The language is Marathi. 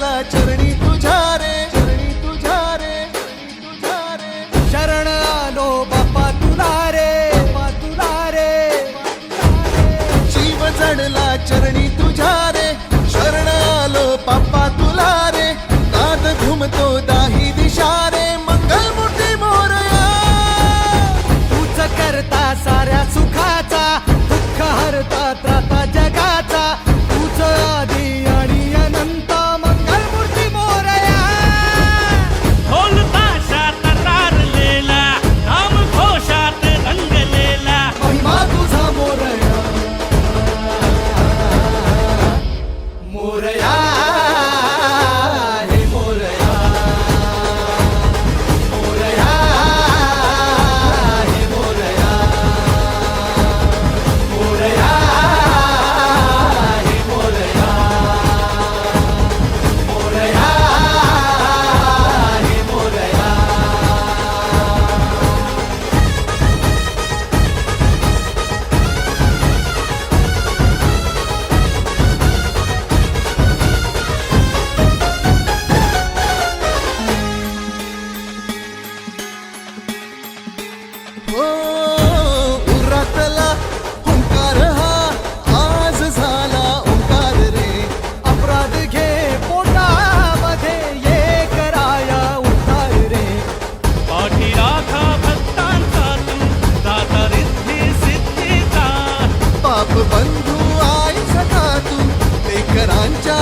चढला चरणी तुझ्या रे, चरणी तुझ्या रे, तुझ्या रे. शरण आलो बाप्पा तुला रे, बाप्पा तुला रे. जीव चढला चरणी तुझ्या रे, शरण आलो बाप्पा तुला रे. नाद घुमतो दाही दिशा रे, मंगलमूर्ती मोरया. तूच करता साऱ्या सुखाचा, दुःख हरता त्राता जगाचा. तूच आदी आणि अनंत, मंगलमूर्ती मोरया. ढोल ताशात तारलेला, नाम घोषात रंगलेला. महिमा तुझा मोरया, मोरया हे मोरया, मोरया हे मोरया, मोरया हे मोरया, मोरया हे मोरया. हो उरातला ओंकार हा आज झाला ओंकार रे. अपराध घे पोटामध्ये, ये कराया उद्धार रे. पाठी राखा भक्तांचा तू, दाता रिद्धी सिद्धीचा. पाप बंधू आई सखा तू, लेकरांच्या